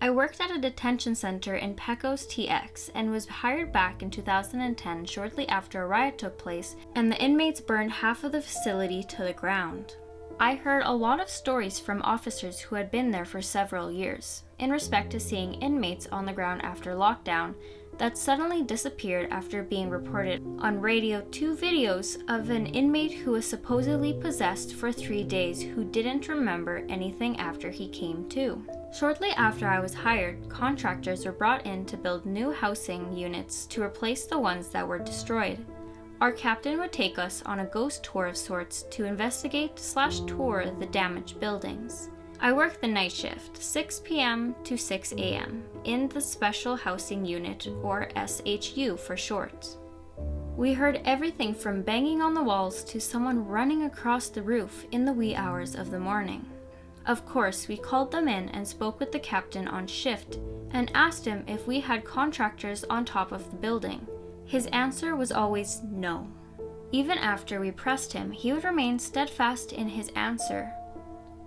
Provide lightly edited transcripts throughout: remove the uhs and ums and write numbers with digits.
I worked at a detention center in Pecos, TX, and was hired back in 2010 shortly after a riot took place and the inmates burned half of the facility to the ground. I heard a lot of stories from officers who had been there for several years, in respect to seeing inmates on the ground after lockdown that suddenly disappeared after being reported on radio 2 videos of an inmate who was supposedly possessed for 3 days who didn't remember anything after he came to. Shortly after I was hired, contractors were brought in to build new housing units to replace the ones that were destroyed. Our captain would take us on a ghost tour of sorts to investigate/tour the damaged buildings. I worked the night shift, 6 p.m. to 6 a.m., in the Special Housing Unit, or SHU for short. We heard everything from banging on the walls to someone running across the roof in the wee hours of the morning. Of course, we called them in and spoke with the captain on shift and asked him if we had contractors on top of the building. His answer was always no. Even after we pressed him, he would remain steadfast in his answer.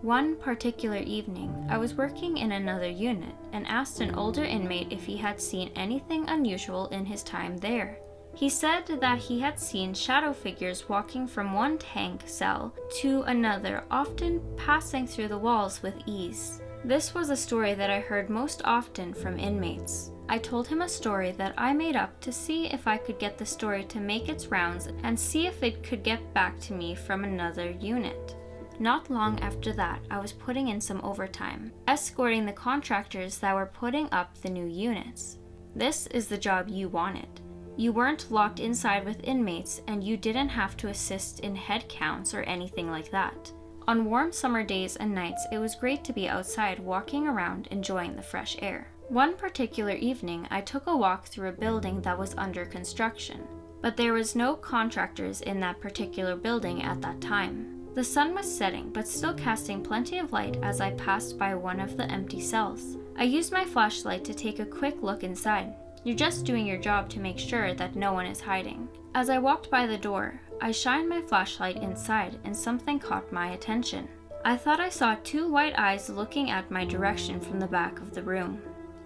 One particular evening, I was working in another unit and asked an older inmate if he had seen anything unusual in his time there. He said that he had seen shadow figures walking from one tank cell to another, often passing through the walls with ease. This was a story that I heard most often from inmates. I told him a story that I made up to see if I could get the story to make its rounds and see if it could get back to me from another unit. Not long after that, I was putting in some overtime, escorting the contractors that were putting up the new units. This is the job you wanted. You weren't locked inside with inmates, and you didn't have to assist in head counts or anything like that. On warm summer days and nights, it was great to be outside walking around enjoying the fresh air. One particular evening, I took a walk through a building that was under construction, but there was no contractors in that particular building at that time. The sun was setting, but still casting plenty of light as I passed by one of the empty cells. I used my flashlight to take a quick look inside. You're just doing your job to make sure that no one is hiding. As I walked by the door, I shined my flashlight inside and something caught my attention. I thought I saw 2 white eyes looking at my direction from the back of the room.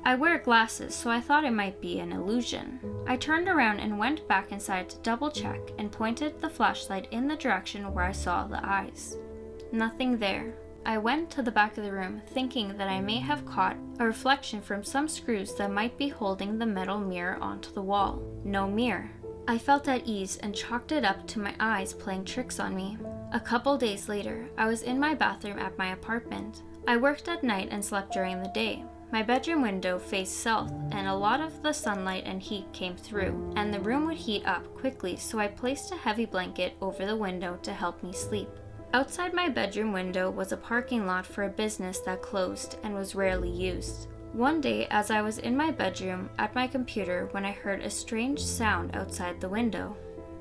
I wear glasses, so I thought it might be an illusion. I turned around and went back inside to double check and pointed the flashlight in the direction where I saw the eyes. Nothing there. I went to the back of the room, thinking that I may have caught a reflection from some screws that might be holding the metal mirror onto the wall. No mirror. I felt at ease and chalked it up to my eyes playing tricks on me. A couple days later, I was in my bathroom at my apartment. I worked at night and slept during the day. My bedroom window faced south, and a lot of the sunlight and heat came through, and the room would heat up quickly, so I placed a heavy blanket over the window to help me sleep. Outside my bedroom window was a parking lot for a business that closed and was rarely used. One day, as I was in my bedroom at my computer, when I heard a strange sound outside the window.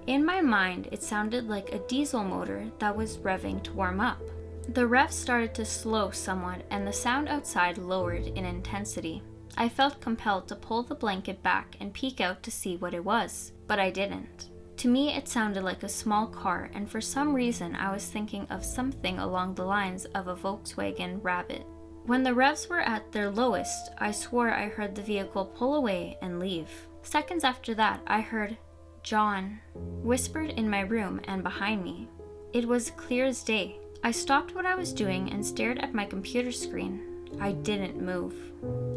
In my mind, it sounded like a diesel motor that was revving to warm up. The rev started to slow somewhat, and the sound outside lowered in intensity. I felt compelled to pull the blanket back and peek out to see what it was, but I didn't. To me, it sounded like a small car, and for some reason I was thinking of something along the lines of a Volkswagen Rabbit. When the revs were at their lowest, I swore I heard the vehicle pull away and leave. Seconds after that, I heard, "John," whispered in my room and behind me. It was clear as day. I stopped what I was doing and stared at my computer screen. I didn't move.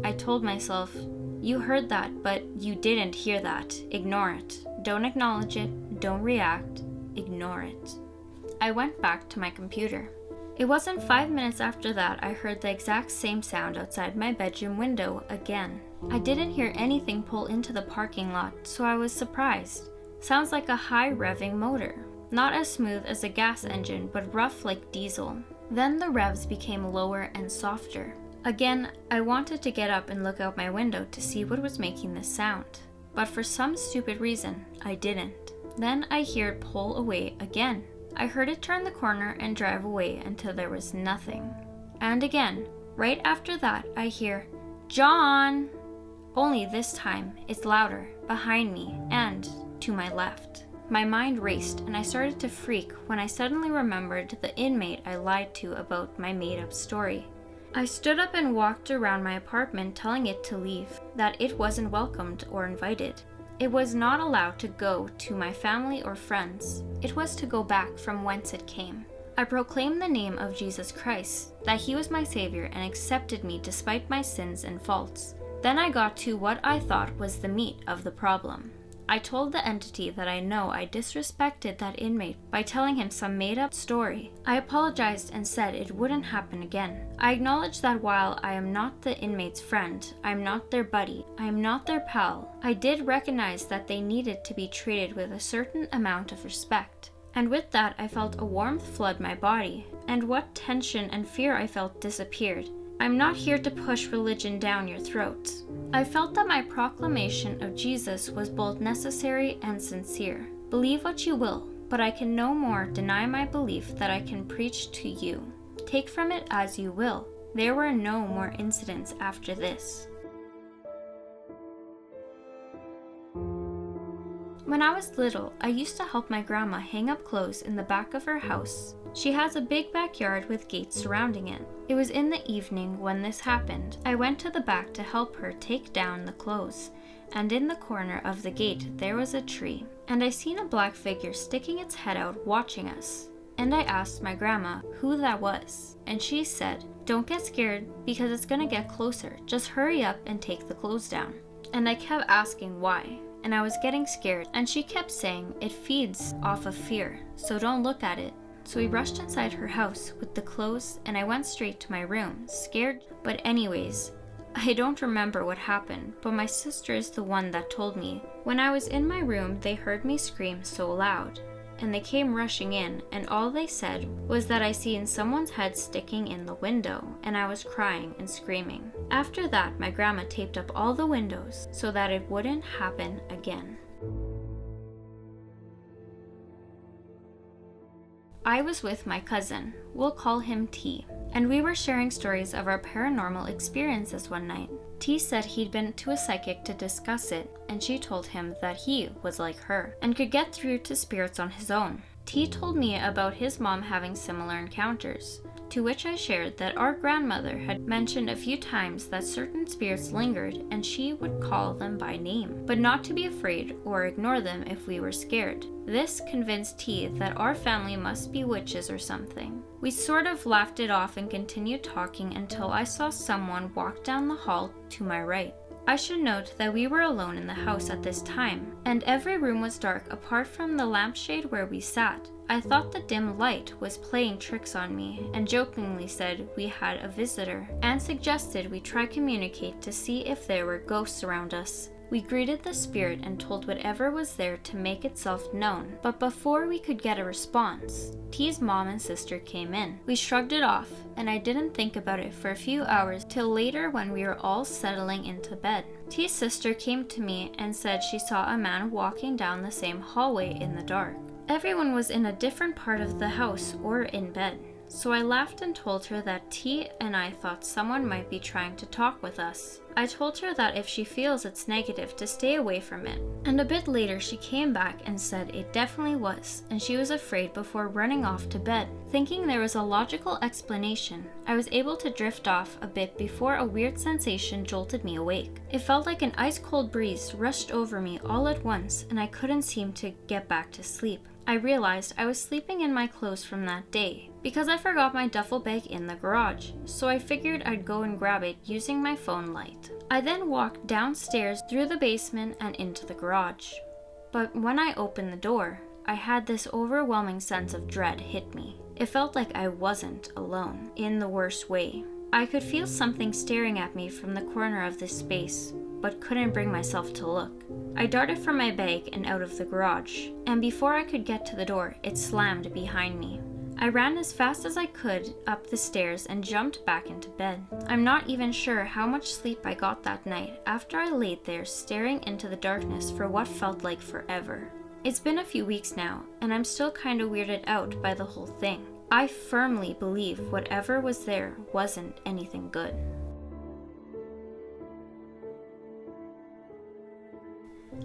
I told myself, "You heard that, but you didn't hear that. Ignore it. Don't acknowledge it. Don't react. Ignore it." I went back to my computer. It wasn't 5 minutes after that I heard the exact same sound outside my bedroom window again. I didn't hear anything pull into the parking lot, so I was surprised. Sounds like a high revving motor. Not as smooth as a gas engine, but rough like diesel. Then the revs became lower and softer. Again, I wanted to get up and look out my window to see what was making this sound. But for some stupid reason, I didn't. Then I hear it pull away again. I heard it turn the corner and drive away until there was nothing. And again, right after that, I hear, "John!" Only this time, it's louder, behind me, and to my left. My mind raced, and I started to freak when I suddenly remembered the inmate I lied to about my made-up story. I stood up and walked around my apartment telling it to leave, that it wasn't welcomed or invited. It was not allowed to go to my family or friends. It was to go back from whence it came. I proclaimed the name of Jesus Christ, that he was my savior and accepted me despite my sins and faults. Then I got to what I thought was the meat of the problem. I told the entity that I know I disrespected that inmate by telling him some made-up story. I apologized and said it wouldn't happen again. I acknowledged that while I am not the inmate's friend, I am not their buddy, I am not their pal, I did recognize that they needed to be treated with a certain amount of respect. And with that, I felt a warmth flood my body, and what tension and fear I felt disappeared. I'm not here to push religion down your throats. I felt that my proclamation of Jesus was both necessary and sincere. Believe what you will, but I can no more deny my belief that I can preach to you. Take from it as you will. There were no more incidents after this. When I was little, I used to help my grandma hang up clothes in the back of her house. She has a big backyard with gates surrounding it. It was in the evening when this happened. I went to the back to help her take down the clothes, and in the corner of the gate there was a tree, and I seen a black figure sticking its head out watching us. And I asked my grandma who that was, and she said, "Don't get scared because it's gonna get closer. Just hurry up and take the clothes down." And I kept asking why. And I was getting scared, and she kept saying it feeds off of fear, so don't look at it. So we rushed inside her house with the clothes, and I went straight to my room, scared. But anyways, I don't remember what happened, but my sister is the one that told me. When I was in my room, they heard me scream so loud, and they came rushing in, and all they said was that I seen someone's head sticking in the window, and I was crying and screaming. After that, my grandma taped up all the windows so that it wouldn't happen again. I was with my cousin, we'll call him T, and we were sharing stories of our paranormal experiences one night. T said he'd been to a psychic to discuss it, and she told him that he was like her and could get through to spirits on his own. T told me about his mom having similar encounters, to which I shared that our grandmother had mentioned a few times that certain spirits lingered and she would call them by name, but not to be afraid or ignore them if we were scared. This convinced T that our family must be witches or something. We sort of laughed it off and continued talking until I saw someone walk down the hall to my right. I should note that we were alone in the house at this time, and every room was dark apart from the lampshade where we sat. I thought the dim light was playing tricks on me, and jokingly said we had a visitor, and suggested we try communicate to see if there were ghosts around us. We greeted the spirit and told whatever was there to make itself known, but before we could get a response, T's mom and sister came in. We shrugged it off, and I didn't think about it for a few hours till later when we were all settling into bed. T's sister came to me and said she saw a man walking down the same hallway in the dark. Everyone was in a different part of the house or in bed. So I laughed and told her that T and I thought someone might be trying to talk with us. I told her that if she feels it's negative to stay away from it. And a bit later she came back and said it definitely was, and she was afraid before running off to bed. Thinking there was a logical explanation, I was able to drift off a bit before a weird sensation jolted me awake. It felt like an ice-cold breeze rushed over me all at once, and I couldn't seem to get back to sleep. I realized I was sleeping in my clothes from that day, because I forgot my duffel bag in the garage, so I figured I'd go and grab it using my phone light. I then walked downstairs through the basement and into the garage. But when I opened the door, I had this overwhelming sense of dread hit me. It felt like I wasn't alone, in the worst way. I could feel something staring at me from the corner of this space, but couldn't bring myself to look. I darted from my bag and out of the garage, and before I could get to the door, it slammed behind me. I ran as fast as I could up the stairs and jumped back into bed. I'm not even sure how much sleep I got that night after I laid there staring into the darkness for what felt like forever. It's been a few weeks now, and I'm still kinda weirded out by the whole thing. I firmly believe whatever was there wasn't anything good.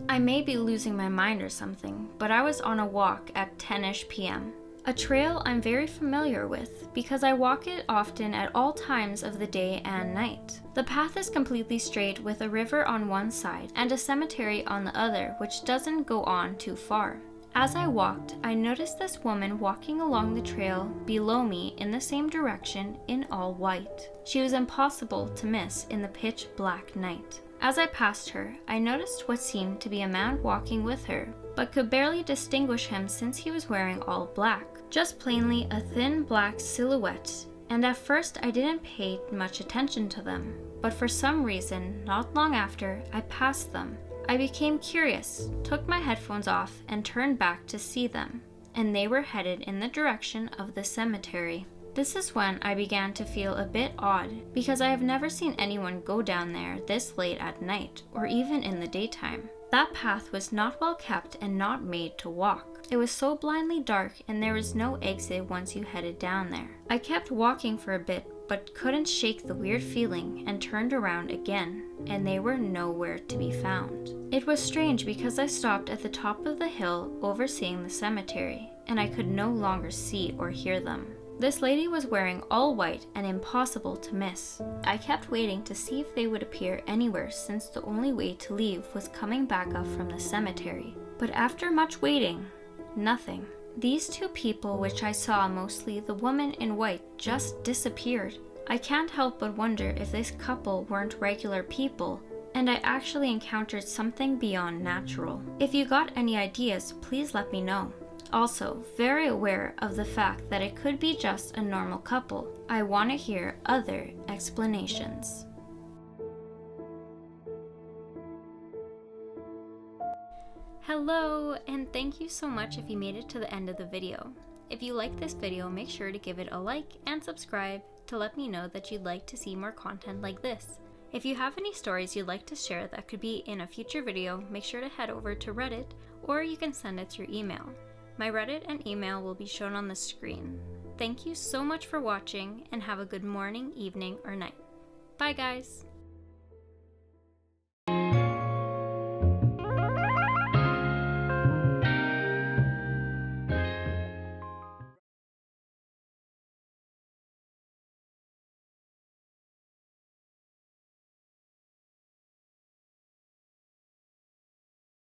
I may be losing my mind or something, but I was on a walk at 10ish p.m. A trail I'm very familiar with because I walk it often at all times of the day and night. The path is completely straight with a river on one side and a cemetery on the other, which doesn't go on too far. As I walked, I noticed this woman walking along the trail below me in the same direction in all white. She was impossible to miss in the pitch black night. As I passed her, I noticed what seemed to be a man walking with her, but could barely distinguish him since he was wearing all black. Just plainly a thin black silhouette, and at first I didn't pay much attention to them, but for some reason, not long after, I passed them. I became curious, took my headphones off, and turned back to see them, and they were headed in the direction of the cemetery. This is when I began to feel a bit odd, because I have never seen anyone go down there this late at night, or even in the daytime. That path was not well kept and not made to walk. It was so blindly dark, and there was no exit once you headed down there. I kept walking for a bit, but couldn't shake the weird feeling and turned around again, and they were nowhere to be found. It was strange because I stopped at the top of the hill overseeing the cemetery, and I could no longer see or hear them. This lady was wearing all white and impossible to miss. I kept waiting to see if they would appear anywhere since the only way to leave was coming back up from the cemetery. But after much waiting, nothing. These two people, which I saw, mostly the woman in white, just disappeared. I can't help but wonder if this couple weren't regular people, and I actually encountered something beyond natural. If you got any ideas, please let me know. Also, very aware of the fact that it could be just a normal couple. I want to hear other explanations. Hello, and thank you so much if you made it to the end of the video. If you like this video, make sure to give it a like and subscribe to let me know that you'd like to see more content like this. If you have any stories you'd like to share that could be in a future video, make sure to head over to Reddit, or you can send it through email. My Reddit and email will be shown on the screen. Thank you so much for watching, and have a good morning, evening, or night. Bye guys!